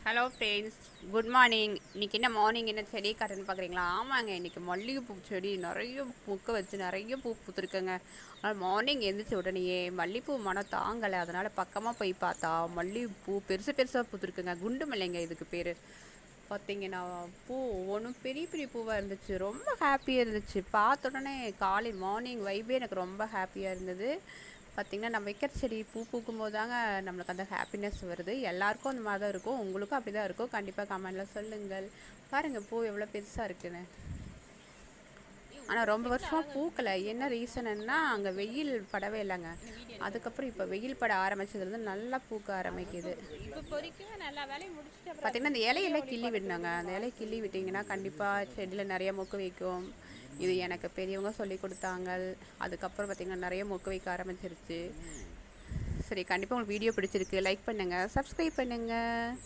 Hello friends, good morning. இன்றைக்கி என்ன morning என்ன செடி காட்டுன்னு பார்க்குறீங்களா? ஆமாங்க, இன்றைக்கி மல்லிகைப்பூ செடி நிறைய பூக்க வச்சு நிறைய பூ பூத்துருக்குங்க. அதனால் மார்னிங் எழுந்திரிச்ச உடனேயே மல்லிகைப்பூ மனம் தாங்கலை. அதனால் பக்கமாக போய் பார்த்தா மல்லிகைப்பூ பெருசு பெருசாக பூத்துருக்குங்க. குண்டு மல்லிங்க இதுக்கு பேர். பார்த்தீங்கன்னா பூ ஒவ்வொன்றும் பெரிய பெரிய பூவாக இருந்துச்சு. ரொம்ப ஹாப்பியாக இருந்துச்சு. பார்த்த உடனே காலை மார்னிங் வைபே எனக்கு ரொம்ப ஹாப்பியாக இருந்தது. பார்த்திங்கன்னா நம்ம வைக்கிற செடி பூ பூக்கும் போது தாங்க நம்மளுக்கு அந்த ஹாப்பினஸ் வருது. எல்லாருக்கும் அந்த மாதிரி தான் இருக்கும். உங்களுக்கும் அப்படி தான் இருக்கும். கண்டிப்பாக கமெண்டில் சொல்லுங்கள். பாருங்கள் பூ எவ்வளோ பெருசாக இருக்குன்னு. ஆனால் ரொம்ப வருஷமாக பூக்கலை. என்ன ரீசனுன்னா அங்கே வெயில் படவே இல்லைங்க. அதுக்கப்புறம் இப்போ வெயில் பட ஆரம்பிச்சதுலேருந்து நல்லா பூக்க ஆரம்பிக்குது. பார்த்திங்கன்னா இந்த இலையெல்லாம் கிள்ளி விடணுங்க. அந்த இலையை கிள்ளி விட்டிங்கன்னா கண்டிப்பாக செடியில் நிறைய மொக்கு வைக்கும். இது எனக்கு பெரியவங்க சொல்லி கொடுத்தாங்க. அதுக்கப்புறம் பார்த்திங்கன்னா நிறைய மொக்கு வைக்க ஆரம்பிச்சிருச்சு. சரி, கண்டிப்பாக உங்களுக்கு வீடியோ பிடிச்சிருக்கு. லைக் பண்ணுங்கள், சப்ஸ்கிரைப் பண்ணுங்கள்.